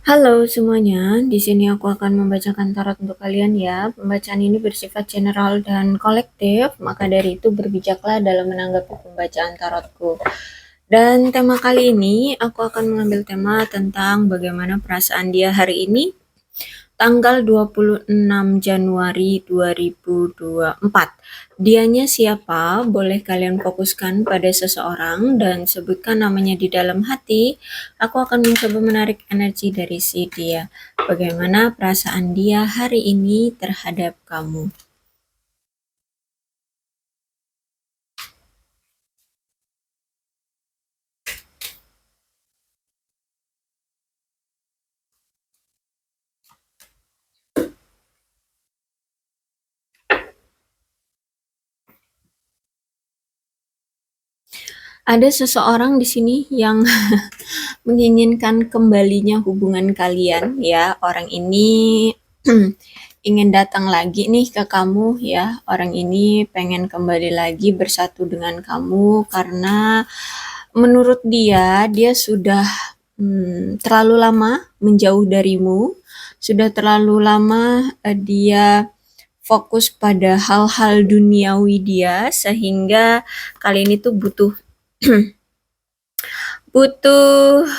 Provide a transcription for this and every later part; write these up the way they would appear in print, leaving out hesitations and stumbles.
Halo semuanya, di sini aku akan membacakan tarot untuk kalian ya. Pembacaan ini bersifat general dan kolektif, maka dari itu berbijaklah dalam menanggapi pembacaan tarotku. Dan tema kali ini aku akan mengambil tema tentang bagaimana perasaan dia hari ini, tanggal 26 Januari 2024. Dianya siapa? Boleh kalian fokuskan pada seseorang dan sebutkan namanya di dalam hati. Aku akan mencoba menarik energi dari si dia. Bagaimana perasaan dia hari ini terhadap kamu? Ada seseorang di sini yang menginginkan kembalinya hubungan kalian ya. Orang ini ingin datang lagi nih ke kamu ya. Orang ini pengen kembali lagi bersatu dengan kamu karena menurut dia sudah terlalu lama menjauh darimu. Sudah terlalu lama dia fokus pada hal-hal duniawi dia sehingga kalian itu butuh butuh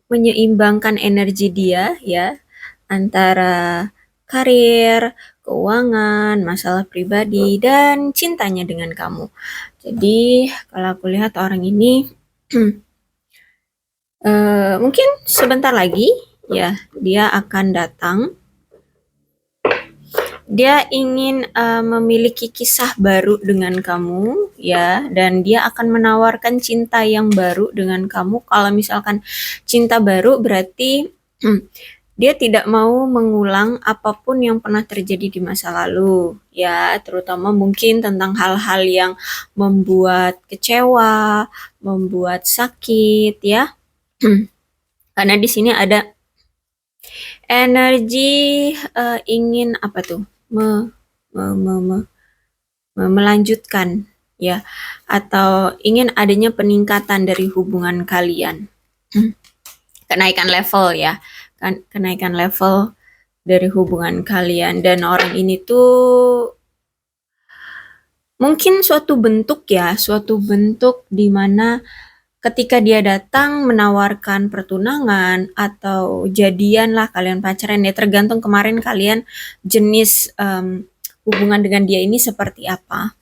menyeimbangkan energi dia ya antara karir, keuangan, masalah pribadi dan cintanya dengan kamu. Jadi kalau aku lihat orang ini mungkin sebentar lagi ya dia akan datang. Dia ingin memiliki kisah baru dengan kamu ya, dan dia akan menawarkan cinta yang baru dengan kamu. Kalau misalkan cinta baru berarti dia tidak mau mengulang apapun yang pernah terjadi di masa lalu ya, terutama mungkin tentang hal-hal yang membuat kecewa, membuat sakit ya. Karena di sini ada energi ingin apa tuh? Me, me, me, me- melanjutkan ya, atau ingin adanya peningkatan dari hubungan kalian. Kenaikan level ya, kan kenaikan level dari hubungan kalian, dan orang ini tuh mungkin suatu bentuk di mana ketika dia datang menawarkan pertunangan atau jadian lah, kalian pacaran ya, tergantung kemarin kalian jenis hubungan dengan dia ini seperti apa.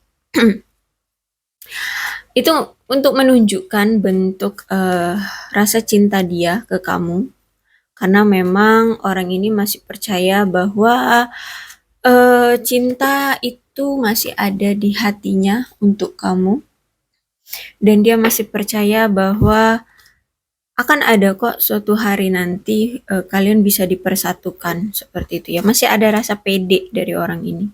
Itu untuk menunjukkan bentuk rasa cinta dia ke kamu, karena memang orang ini masih percaya bahwa cinta itu masih ada di hatinya untuk kamu, dan dia masih percaya bahwa akan ada kok suatu hari nanti kalian bisa dipersatukan seperti itu ya. Masih ada rasa pede dari orang ini.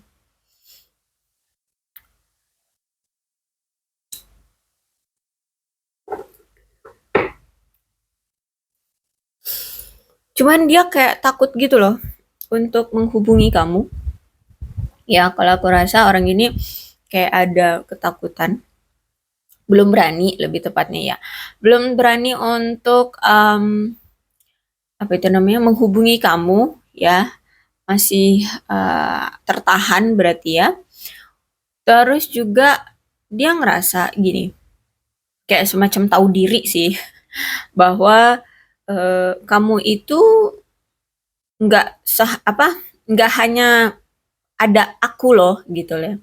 Cuman dia kayak takut gitu loh untuk menghubungi kamu. Ya, kalau aku rasa orang ini kayak ada ketakutan, belum berani lebih tepatnya ya. Belum berani untuk apa itu namanya, menghubungi kamu ya. Masih tertahan berarti ya. Terus juga dia ngerasa gini, kayak semacam tahu diri sih, bahwa kamu itu nggak sah apa, nggak hanya ada aku loh gitu loh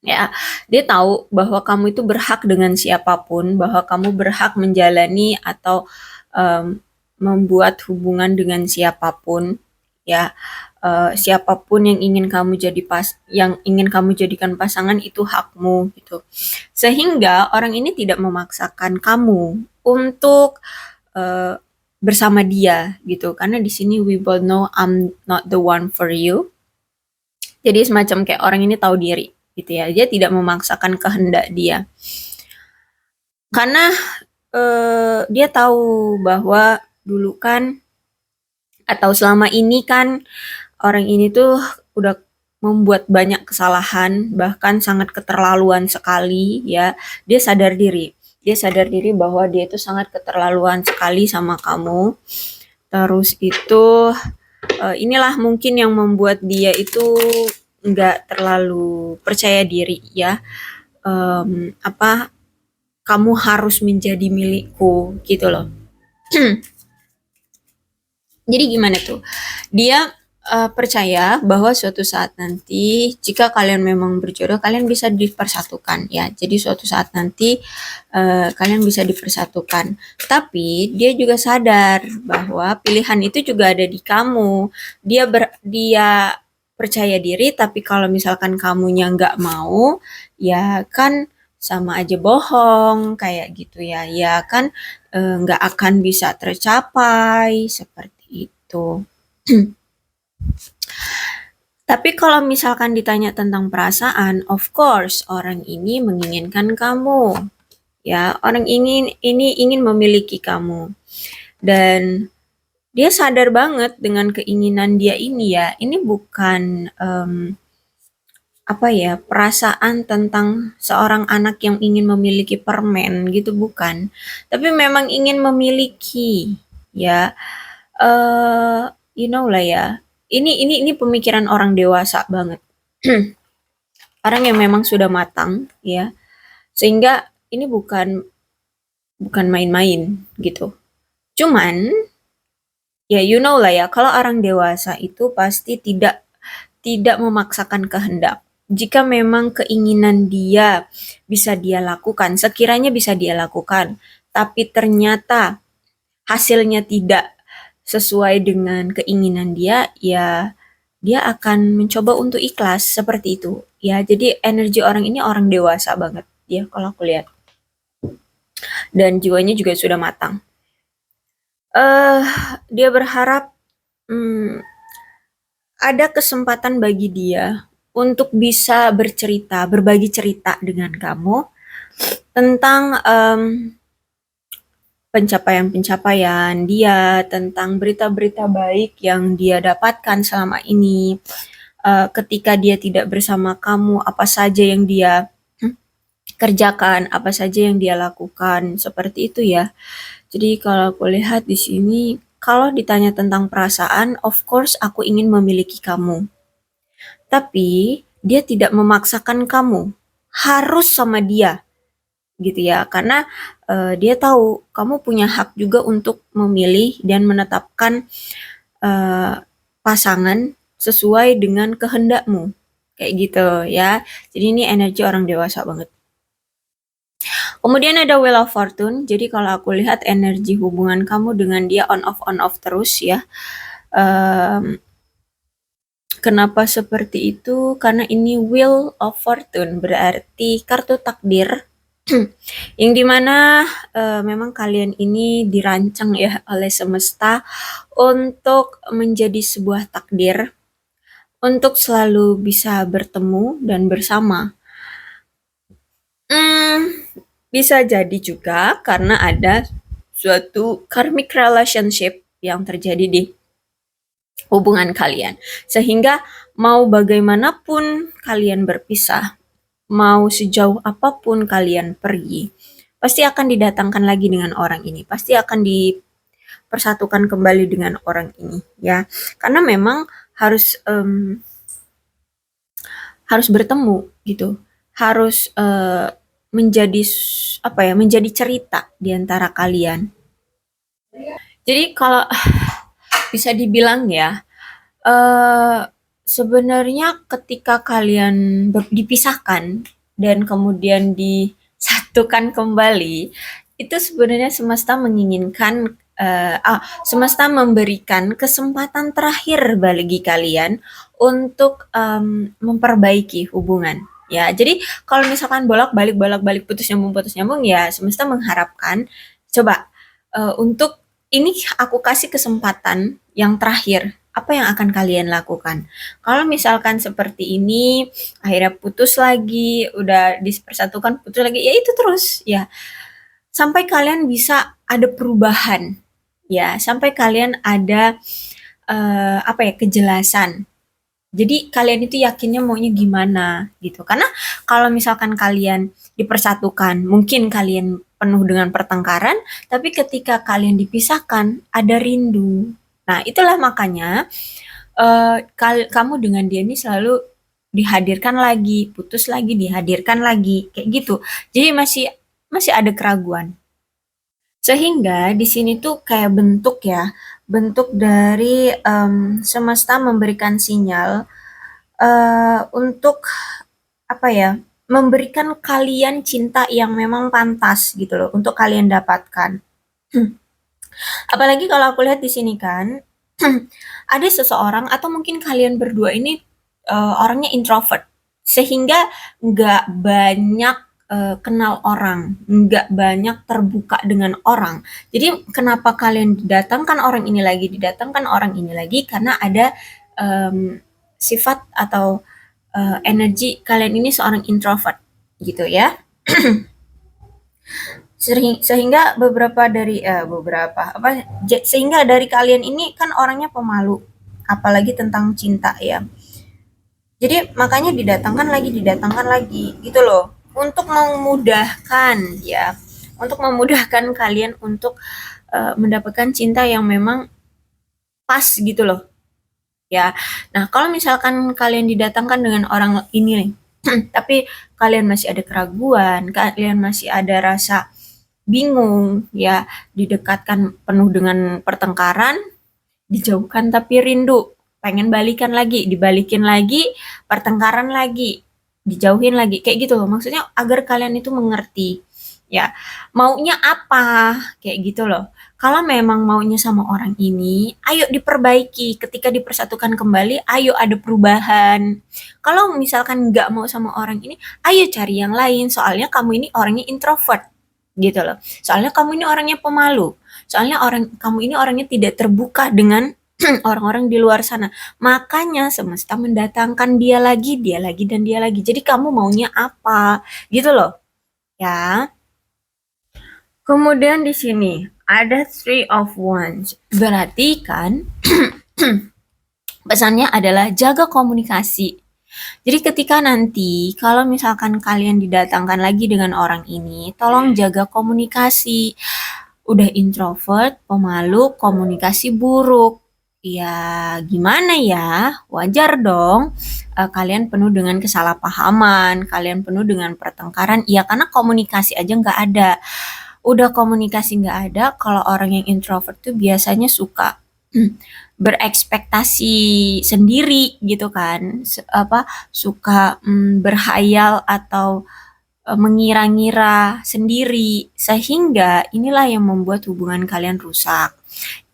ya. Dia tahu bahwa kamu itu berhak dengan siapapun, bahwa kamu berhak menjalani atau em, membuat hubungan dengan siapapun ya. Siapapun yang ingin kamu yang ingin kamu jadikan pasangan itu hakmu gitu, sehingga orang ini tidak memaksakan kamu untuk eh, bersama dia gitu, karena di sini we both know I'm not the one for you. Jadi semacam kayak orang ini tahu diri gitu ya, dia tidak memaksakan kehendak dia, karena dia tahu bahwa dulu kan, atau selama ini kan, orang ini tuh udah membuat banyak kesalahan, bahkan sangat keterlaluan sekali ya. Dia sadar diri. Dia sadar diri bahwa dia itu sangat keterlaluan sekali sama kamu. Terus itu inilah mungkin yang membuat dia itu nggak terlalu percaya diri ya. Apa kamu harus menjadi milikku gitu loh. Jadi gimana tuh? Dia percaya bahwa suatu saat nanti jika kalian memang berjodoh kalian bisa dipersatukan ya. Jadi suatu saat nanti kalian bisa dipersatukan. Tapi dia juga sadar bahwa pilihan itu juga ada di kamu. Dia percaya diri tapi kalau misalkan kamunya nggak mau ya kan sama aja bohong kayak gitu ya. Ya kan nggak akan bisa tercapai seperti itu. Tapi kalau misalkan ditanya tentang perasaan, of course orang ini menginginkan kamu. Ya, orang ini ingin memiliki kamu. Dan dia sadar banget dengan keinginan dia ini ya. Ini bukan apa ya, perasaan tentang seorang anak yang ingin memiliki permen gitu bukan. Tapi memang ingin memiliki ya. You know lah ya. Ini pemikiran orang dewasa banget. Orang yang memang sudah matang ya. Sehingga ini bukan main-main gitu. Cuman ya you know lah ya, kalau orang dewasa itu pasti tidak memaksakan kehendak. Jika memang keinginan dia bisa dia lakukan, sekiranya bisa dia lakukan, tapi ternyata hasilnya tidak sesuai dengan keinginan dia, ya dia akan mencoba untuk ikhlas seperti itu. Ya, jadi energi orang ini orang dewasa banget ya kalau aku lihat. Dan jiwanya juga sudah matang. Dia berharap ada kesempatan bagi dia untuk bisa bercerita, berbagi cerita dengan kamu tentang pencapaian-pencapaian dia, tentang berita-berita baik yang dia dapatkan selama ini. Ketika dia tidak bersama kamu, apa saja yang dia kerjakan, apa saja yang dia lakukan, seperti itu ya. Jadi kalau aku lihat di sini, kalau ditanya tentang perasaan, of course aku ingin memiliki kamu. Tapi dia tidak memaksakan kamu harus sama dia gitu ya, karena dia tahu kamu punya hak juga untuk memilih dan menetapkan pasangan sesuai dengan kehendakmu kayak gitu ya. Jadi ini energi orang dewasa banget. Kemudian ada Wheel of Fortune. Jadi kalau aku lihat energi hubungan kamu dengan dia on off terus ya. Kenapa seperti itu? Karena ini Wheel of Fortune berarti kartu takdir yang dimana memang kalian ini dirancang ya oleh semesta untuk menjadi sebuah takdir untuk selalu bisa bertemu dan bersama. Bisa jadi juga karena ada suatu karmic relationship yang terjadi di hubungan kalian. Sehingga mau bagaimanapun kalian berpisah, mau sejauh apapun kalian pergi, pasti akan didatangkan lagi dengan orang ini. Pasti akan dipersatukan kembali dengan orang ini ya. Karena memang harus harus bertemu gitu. Harus menjadi apa ya, menjadi cerita di antara kalian. Jadi kalau bisa dibilang ya, sebenarnya ketika kalian dipisahkan dan kemudian disatukan kembali, itu sebenarnya semesta menginginkan semesta memberikan kesempatan terakhir bagi kalian untuk memperbaiki hubungan. Ya, jadi kalau misalkan bolak-balik putus nyambung ya semesta mengharapkan coba untuk ini aku kasih kesempatan yang terakhir. Apa yang akan kalian lakukan? Kalau misalkan seperti ini, akhirnya putus lagi, udah dipersatukan, putus lagi, ya itu terus ya. Sampai kalian bisa ada perubahan, ya. Sampai kalian ada apa ya, kejelasan. Jadi kalian itu yakinnya maunya gimana gitu. Karena kalau misalkan kalian dipersatukan, mungkin kalian penuh dengan pertengkaran, tapi ketika kalian dipisahkan, ada rindu. Nah, itulah makanya kamu dengan dia ini selalu dihadirkan lagi, putus lagi, dihadirkan lagi, kayak gitu. Jadi masih masih ada keraguan. Sehingga di sini tuh kayak bentuk ya, bentuk dari semesta memberikan sinyal untuk apa ya, memberikan kalian cinta yang memang pantas gitu loh untuk kalian dapatkan. Apalagi kalau aku lihat di sini kan, ada seseorang atau mungkin kalian berdua ini orangnya introvert, sehingga nggak banyak kenal orang, nggak banyak terbuka dengan orang. Jadi kenapa kalian didatangkan orang ini lagi, didatangkan orang ini lagi, karena ada em, sifat atau energi kalian ini seorang introvert gitu ya. Sehingga beberapa dari beberapa apa sehingga dari kalian ini kan orangnya pemalu, apalagi tentang cinta ya. Jadi makanya didatangkan lagi gitu loh, untuk memudahkan ya, untuk memudahkan kalian untuk mendapatkan cinta yang memang pas gitu loh ya. Nah, kalau misalkan kalian didatangkan dengan orang ini nih, tapi kalian masih ada keraguan, kalian masih ada rasa bingung ya, didekatkan penuh dengan pertengkaran, dijauhkan tapi rindu, pengen balikan lagi, dibalikin lagi, pertengkaran lagi, dijauhin lagi, kayak gitu loh. Maksudnya agar kalian itu mengerti ya, maunya apa, kayak gitu loh. Kalau memang maunya sama orang ini, ayo diperbaiki. Ketika dipersatukan kembali, ayo ada perubahan. Kalau misalkan nggak mau sama orang ini, ayo cari yang lain. Soalnya kamu ini orangnya introvert, gitu loh. Soalnya kamu ini orangnya pemalu. Soalnya kamu ini orangnya tidak terbuka dengan orang-orang di luar sana. Makanya semesta mendatangkan dia lagi dan dia lagi. Jadi kamu maunya apa? Gitu loh. Ya. Kemudian di sini ada Three of Wands. Berarti kan pesannya adalah jaga komunikasi. Jadi ketika nanti kalau misalkan kalian didatangkan lagi dengan orang ini, tolong jaga komunikasi. Udah introvert, pemalu, komunikasi buruk. Ya gimana ya? Wajar dong. Kalian penuh dengan kesalahpahaman, kalian penuh dengan pertengkaran. Ya karena komunikasi aja nggak ada. Udah komunikasi nggak ada, kalau orang yang introvert tuh biasanya suka berekspektasi sendiri gitu kan. Suka berhayal atau mengira-ngira sendiri, sehingga inilah yang membuat hubungan kalian rusak.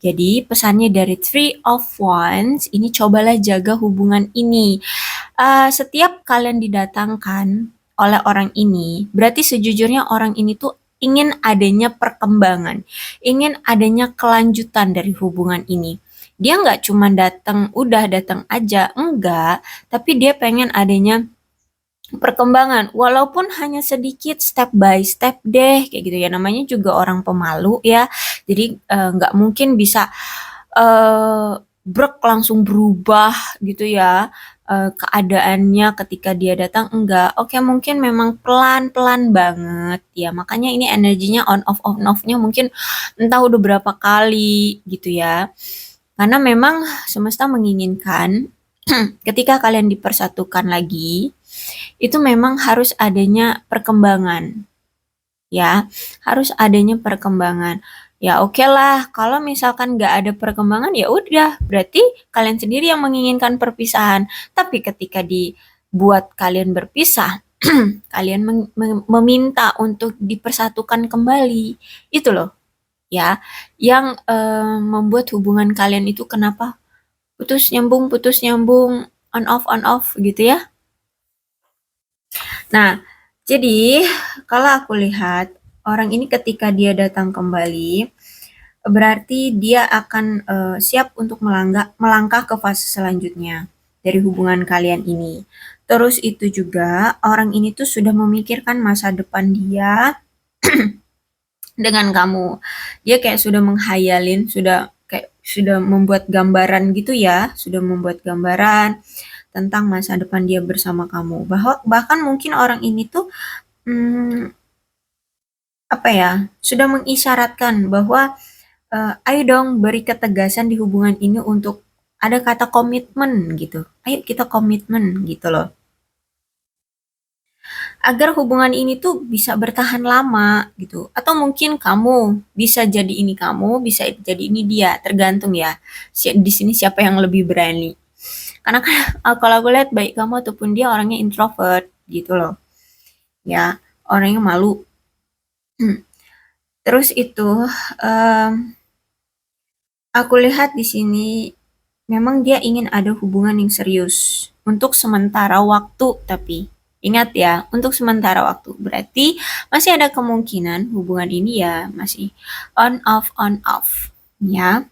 Jadi pesannya dari Three of Wands ini, cobalah jaga hubungan ini. Setiap kalian didatangkan oleh orang ini, berarti sejujurnya orang ini tuh ingin adanya perkembangan, ingin adanya kelanjutan dari hubungan ini. Dia nggak cuma datang, udah datang aja, enggak, tapi dia pengen adanya perkembangan, walaupun hanya sedikit, step by step deh, kayak gitu ya. Namanya juga orang pemalu ya, jadi nggak mungkin bisa brek langsung berubah gitu ya keadaannya ketika dia datang, enggak. Oke, mungkin memang pelan-pelan banget ya, makanya ini energinya on offnya mungkin entah udah berapa kali gitu ya, karena memang semesta menginginkan ketika kalian dipersatukan lagi, itu memang harus adanya perkembangan, ya, harus adanya perkembangan. Ya oke lah, kalau misalkan nggak ada perkembangan ya udah, berarti kalian sendiri yang menginginkan perpisahan. Tapi ketika dibuat kalian berpisah, kalian meminta untuk dipersatukan kembali, itu loh, ya, yang membuat hubungan kalian itu kenapa putus nyambung, on off gitu ya. Nah, jadi kalau aku lihat orang ini ketika dia datang kembali, berarti dia akan siap untuk melangkah ke fase selanjutnya dari hubungan kalian ini. Terus itu juga orang ini tuh sudah memikirkan masa depan dia dengan kamu. Dia kayak sudah menghayalin, sudah membuat gambaran gitu ya, sudah membuat gambaran tentang masa depan dia bersama kamu. Bahkan mungkin orang ini tuh apa ya, sudah mengisyaratkan bahwa ayo dong beri ketegasan di hubungan ini untuk ada kata komitmen gitu. Ayo kita komitmen gitu loh. Agar hubungan ini tuh bisa bertahan lama gitu. Atau mungkin kamu bisa jadi ini kamu, bisa jadi ini dia, tergantung ya. Di sini siapa yang lebih berani. Karena kan kalau aku lihat baik kamu ataupun dia orangnya introvert gitu loh. Ya, orangnya malu. Terus itu em, aku lihat di sini memang dia ingin ada hubungan yang serius untuk sementara waktu, tapi ingat ya, untuk sementara waktu. Berarti masih ada kemungkinan hubungan ini ya masih on off, ya.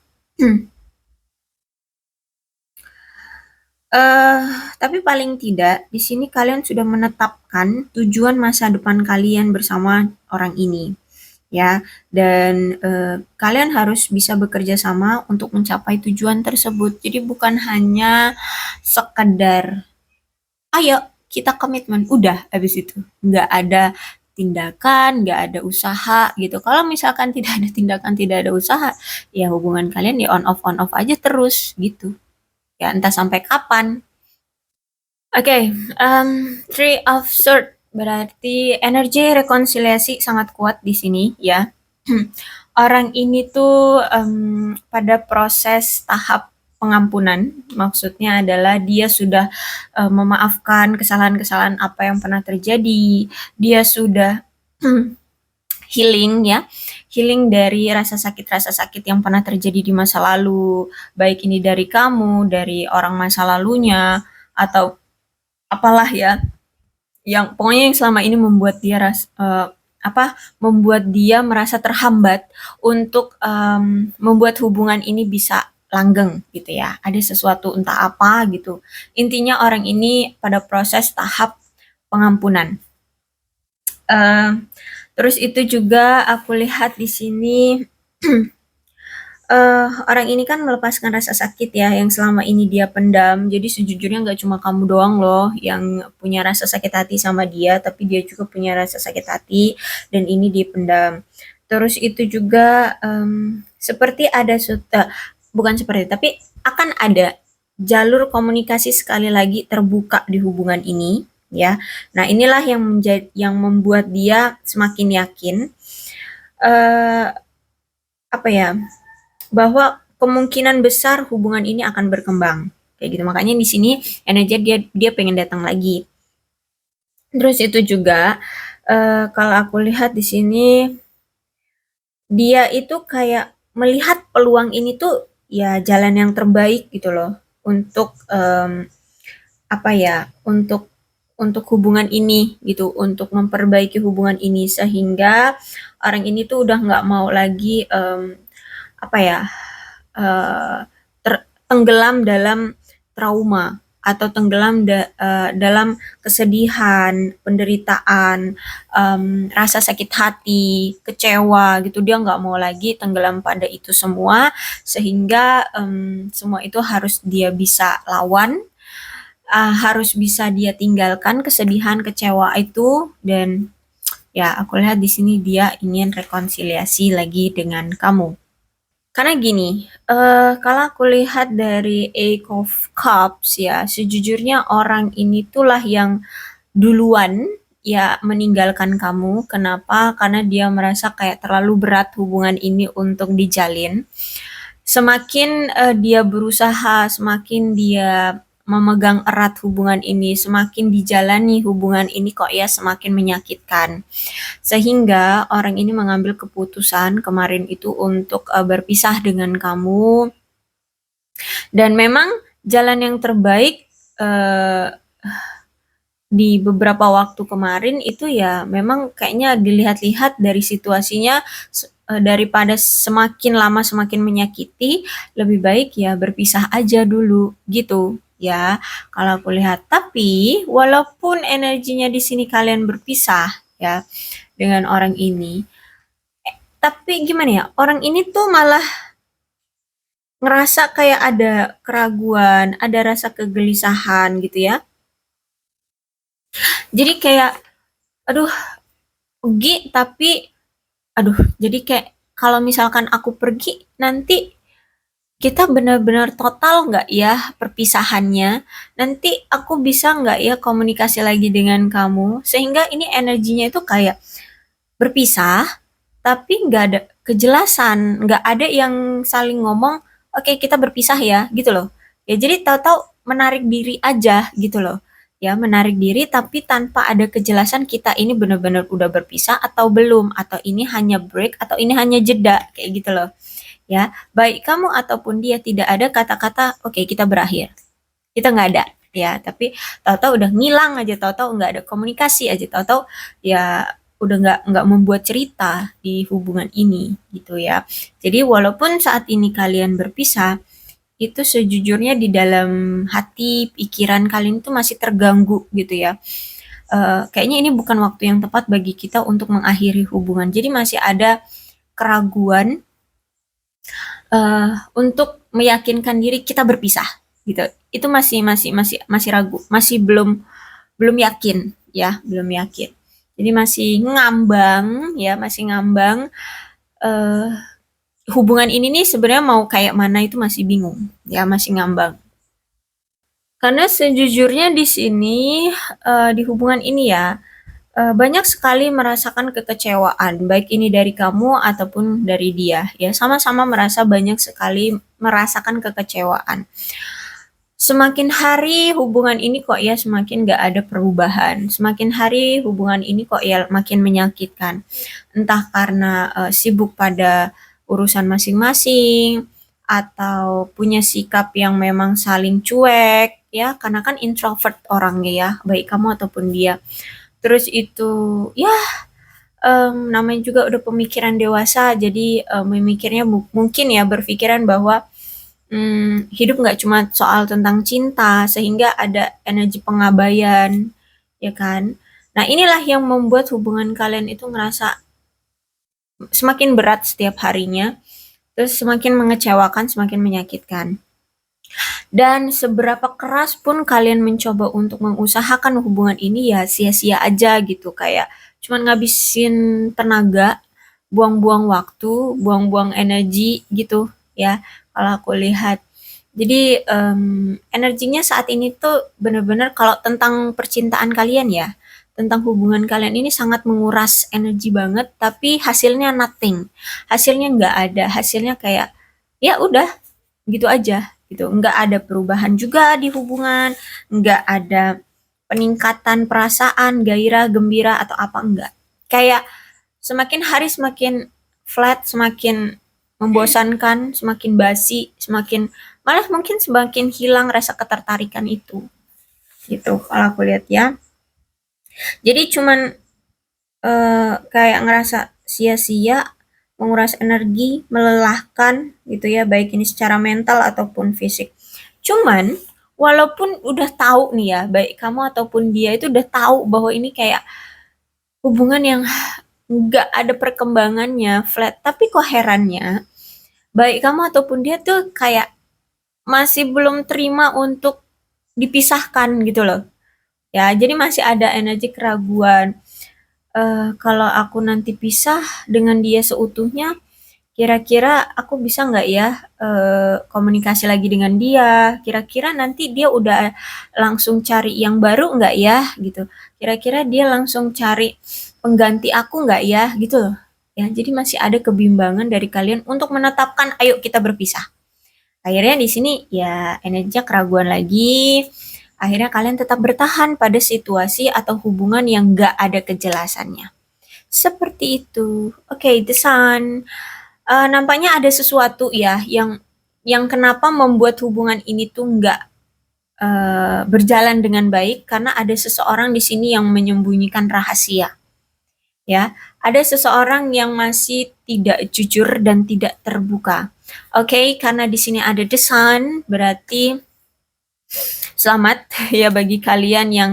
Eh, tapi paling tidak di sini kalian sudah menetapkan tujuan masa depan kalian bersama orang ini, ya. Dan kalian harus bisa bekerja sama untuk mencapai tujuan tersebut. Jadi bukan hanya sekedar ayo kita komitmen udah habis itu nggak ada tindakan, nggak ada usaha gitu. Kalau misalkan tidak ada tindakan, tidak ada usaha, ya hubungan kalian di on off aja terus gitu, ya entah sampai kapan. Oke, Three of Swords berarti energi rekonsiliasi sangat kuat di sini ya. Orang ini tuh pada proses tahap pengampunan, maksudnya adalah dia sudah memaafkan kesalahan-kesalahan apa yang pernah terjadi, dia sudah healing ya, healing dari rasa sakit yang pernah terjadi di masa lalu, baik ini dari kamu, dari orang masa lalunya, atau apalah ya, yang pokoknya yang selama ini membuat dia membuat dia merasa terhambat untuk membuat hubungan ini bisa langgeng gitu ya. Ada sesuatu entah apa gitu. Intinya orang ini pada proses tahap pengampunan. Eh, Terus itu juga aku lihat di sini orang ini kan melepaskan rasa sakit ya, yang selama ini dia pendam. Jadi sejujurnya nggak cuma kamu doang loh yang punya rasa sakit hati sama dia, tapi dia juga punya rasa sakit hati dan ini dipendam. Terus itu juga seperti ada bukan seperti, tapi akan ada jalur komunikasi sekali lagi terbuka di hubungan ini, ya. Nah, inilah yang yang membuat dia semakin yakin eh apa ya? Bahwa kemungkinan besar hubungan ini akan berkembang kayak gitu. Makanya di sini energi dia pengen datang lagi. Terus itu juga kalau aku lihat di sini dia itu kayak melihat peluang ini tuh ya jalan yang terbaik gitu loh untuk apa ya, untuk hubungan ini gitu, untuk memperbaiki hubungan ini sehingga orang ini tuh udah nggak mau lagi apa ya, tenggelam dalam trauma atau tenggelam dalam kesedihan, penderitaan, rasa sakit hati, kecewa gitu. Dia nggak mau lagi tenggelam pada itu semua, sehingga semua itu harus dia bisa lawan, harus bisa dia tinggalkan kesedihan, kecewa itu. Dan ya aku lihat di sini dia ingin rekonsiliasi lagi dengan kamu. Karena gini, kalau aku lihat dari Eight of Cups ya, sejujurnya orang ini tuh yang duluan ya meninggalkan kamu. Kenapa? Karena dia merasa kayak terlalu berat hubungan ini untuk dijalin. Semakin dia berusaha, semakin dia memegang erat hubungan ini, semakin dijalani hubungan ini kok ya semakin menyakitkan. Sehingga orang ini mengambil keputusan kemarin itu untuk berpisah dengan kamu. Dan memang jalan yang terbaik uh, di beberapa waktu kemarin itu ya memang kayaknya dilihat-lihat dari situasinya, daripada semakin lama semakin menyakiti, lebih baik ya berpisah aja dulu gitu ya kalau aku lihat. Tapi walaupun energinya di sini kalian berpisah ya dengan orang ini, tapi gimana ya, orang ini tuh malah ngerasa kayak ada keraguan, ada rasa kegelisahan gitu ya. Jadi kayak, aduh, pergi tapi, aduh, jadi kayak kalau misalkan aku pergi, nanti kita benar-benar total nggak ya perpisahannya? Nanti aku bisa nggak ya komunikasi lagi dengan kamu? Sehingga ini energinya itu kayak berpisah, tapi nggak ada kejelasan, nggak ada yang saling ngomong, oke kita berpisah ya, gitu loh. Ya jadi tahu-tahu menarik diri aja gitu loh. Ya menarik diri tapi tanpa ada kejelasan kita ini benar-benar udah berpisah atau belum, atau ini hanya break, atau ini hanya jeda, kayak gitu loh. Ya, baik kamu ataupun dia tidak ada kata-kata, oke kita berakhir. Kita nggak ada. Ya, tapi tahu-tahu udah ngilang aja, tahu-tahu nggak ada komunikasi aja, tahu-tahu ya udah nggak membuat cerita di hubungan ini gitu ya. Jadi walaupun saat ini kalian berpisah, itu sejujurnya di dalam hati, pikiran kalian itu masih terganggu gitu ya. Kayaknya ini bukan waktu yang tepat bagi kita untuk mengakhiri hubungan. Jadi masih ada keraguan untuk meyakinkan diri kita berpisah gitu. Itu masih ragu, masih belum yakin ya, belum yakin. Jadi masih ngambang ya, masih ngambang eh hubungan ini nih sebenarnya mau kayak mana itu masih bingung ya, masih ngambang. Karena sejujurnya di sini di hubungan ini ya banyak sekali merasakan kekecewaan, baik ini dari kamu ataupun dari dia ya, sama-sama merasa banyak sekali merasakan kekecewaan. Semakin hari hubungan ini kok ya semakin gak ada perubahan, semakin hari hubungan ini kok ya makin menyakitkan. Entah karena sibuk pada urusan masing-masing, atau punya sikap yang memang saling cuek ya, karena kan introvert orangnya ya, baik kamu ataupun dia. Terus itu ya namanya juga udah pemikiran dewasa, jadi memikirnya mungkin ya berpikiran bahwa hidup nggak cuma soal tentang cinta, sehingga ada energi pengabaian, ya kan? Nah inilah yang membuat hubungan kalian itu ngerasa semakin berat setiap harinya, terus semakin mengecewakan, semakin menyakitkan. Dan seberapa keras pun kalian mencoba untuk mengusahakan hubungan ini ya sia-sia aja gitu, kayak cuman ngabisin tenaga, buang-buang waktu, buang-buang energi gitu ya kalau aku lihat. Jadi energinya saat ini tuh bener-bener kalau tentang percintaan kalian ya, tentang hubungan kalian ini sangat menguras energi banget, tapi hasilnya nothing, hasilnya nggak ada, hasilnya kayak ya udah gitu aja gitu, nggak ada perubahan juga di hubungan, nggak ada peningkatan perasaan, gairah, gembira atau apa, enggak. Kayak semakin hari semakin flat, semakin membosankan, semakin basi, semakin malah mungkin semakin hilang rasa ketertarikan itu. Gitu kalau aku lihat ya. Jadi cuman kayak ngerasa sia-sia, menguras energi, melelahkan gitu ya, baik ini secara mental ataupun fisik. Cuman walaupun udah tahu nih ya, baik kamu ataupun dia itu udah tahu bahwa ini kayak hubungan yang nggak ada perkembangannya, flat, tapi kok herannya, baik kamu ataupun dia tuh kayak masih belum terima untuk dipisahkan gitu loh. Ya, jadi masih ada energi keraguan. Kalau aku nanti pisah dengan dia seutuhnya, kira-kira aku bisa nggak ya komunikasi lagi dengan dia? Kira-kira nanti dia udah langsung cari yang baru nggak ya? Gitu. Kira-kira dia langsung cari pengganti aku nggak ya? Gitu loh. Ya, jadi masih ada kebimbangan dari kalian untuk menetapkan, ayo kita berpisah. Akhirnya di sini ya energinya keraguan lagi. Akhirnya kalian tetap bertahan pada situasi atau hubungan yang nggak ada kejelasannya. Seperti itu. Oke, The Sun. Nampaknya ada sesuatu ya yang kenapa membuat hubungan ini tuh nggak berjalan dengan baik, karena ada seseorang di sini yang menyembunyikan rahasia. Ya, ada seseorang yang masih tidak jujur dan tidak terbuka. Oke, karena di sini ada The Sun, berarti selamat ya bagi kalian yang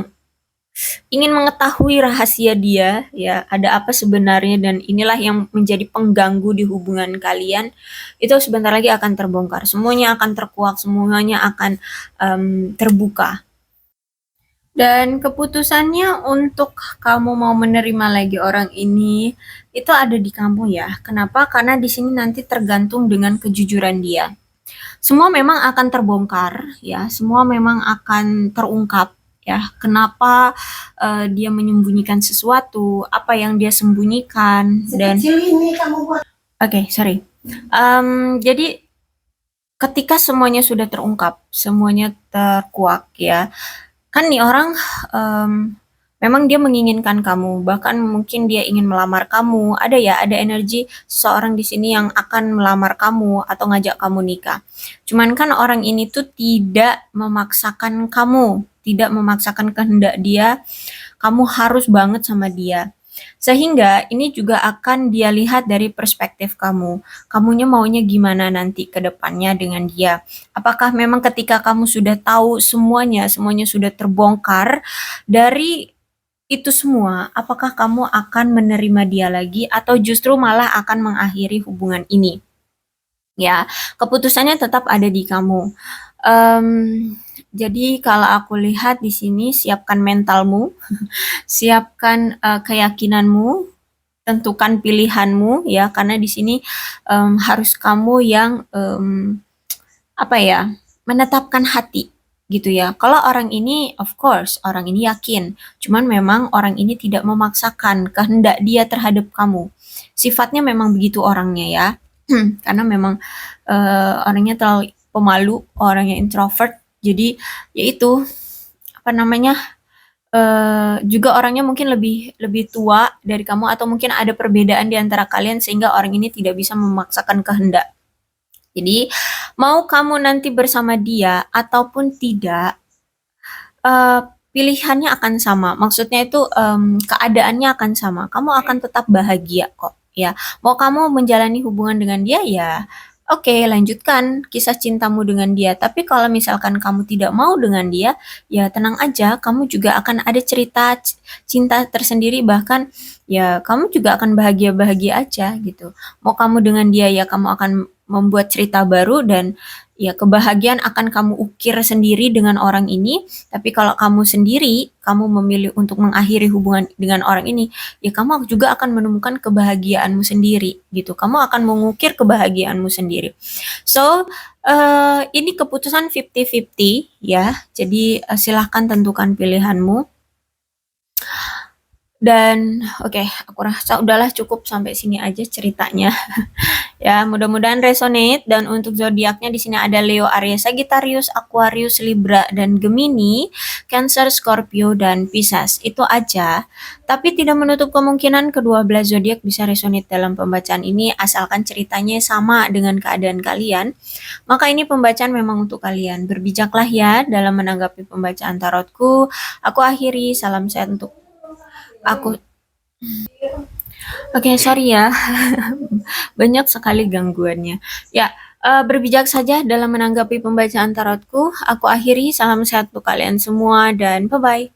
ingin mengetahui rahasia dia, ya ada apa sebenarnya, dan inilah yang menjadi pengganggu di hubungan kalian. Itu sebentar lagi akan terbongkar, semuanya akan terkuak, semuanya akan terbuka. Dan keputusannya untuk kamu mau menerima lagi orang ini itu ada di kamu ya. Kenapa? Karena di sini nanti tergantung dengan kejujuran dia. Semua memang akan terbongkar ya, semua memang akan terungkap ya. Kenapa dia menyembunyikan sesuatu, apa yang dia sembunyikan dan Oke, sorry. Jadi ketika semuanya sudah terungkap, semuanya terkuak ya, kan nih orang memang dia menginginkan kamu, bahkan mungkin dia ingin melamar kamu. Ada ya, ada energi seseorang di sini yang akan melamar kamu atau ngajak kamu nikah. Cuman kan orang ini tuh tidak memaksakan kamu, tidak memaksakan kehendak dia, kamu harus banget sama dia. Sehingga ini juga akan dia lihat dari perspektif kamu. Kamunya maunya gimana nanti ke depannya dengan dia. Apakah memang ketika kamu sudah tahu semuanya, semuanya sudah terbongkar dari itu semua, apakah kamu akan menerima dia lagi atau justru malah akan mengakhiri hubungan ini? Ya, keputusannya tetap ada di kamu. Jadi kalau aku lihat di sini siapkan mentalmu, siapkan keyakinanmu, tentukan pilihanmu ya karena di sini harus kamu yang apa ya menetapkan hati gitu ya. Kalau orang ini of course orang ini yakin, cuman memang orang ini tidak memaksakan kehendak dia terhadap kamu. Sifatnya memang begitu orangnya ya. Karena memang orangnya terlalu pemalu, orangnya introvert. Jadi yaitu apa namanya juga orangnya mungkin lebih lebih tua dari kamu atau mungkin ada perbedaan di antara kalian sehingga orang ini tidak bisa memaksakan kehendak. Jadi, mau kamu nanti bersama dia ataupun tidak, eee, pilihannya akan sama. Maksudnya itu, keadaannya akan sama. Kamu akan tetap bahagia kok, ya. Mau kamu menjalani hubungan dengan dia, ya oke, lanjutkan kisah cintamu dengan dia. Tapi kalau misalkan kamu tidak mau dengan dia, ya tenang aja, kamu juga akan ada cerita cinta tersendiri, bahkan ya kamu juga akan bahagia-bahagia aja gitu. Mau kamu dengan dia, ya kamu akan membuat cerita baru dan ya kebahagiaan akan kamu ukir sendiri dengan orang ini. Tapi kalau kamu sendiri, kamu memilih untuk mengakhiri hubungan dengan orang ini, ya kamu juga akan menemukan kebahagiaanmu sendiri gitu. Kamu akan mengukir kebahagiaanmu sendiri. So, ini keputusan 50-50 ya. Jadi silahkan tentukan pilihanmu. Dan oke, aku rasa udahlah cukup sampai sini aja ceritanya. Ya, mudah-mudahan resonate dan untuk zodiaknya di sini ada Leo, Aries, Sagittarius, Aquarius, Libra dan Gemini, Cancer, Scorpio dan Pisces. Itu aja. Tapi tidak menutup kemungkinan kedua belas zodiak bisa resonate dalam pembacaan ini asalkan ceritanya sama dengan keadaan kalian. Maka ini pembacaan memang untuk kalian. Berbijaklah ya dalam menanggapi pembacaan tarotku. Aku akhiri, salam sehat untuk aku. Oke, sorry ya. Banyak sekali gangguannya. Ya, berbijak saja dalam menanggapi pembacaan tarotku. Aku akhiri, salam sehat untuk kalian semua dan bye-bye.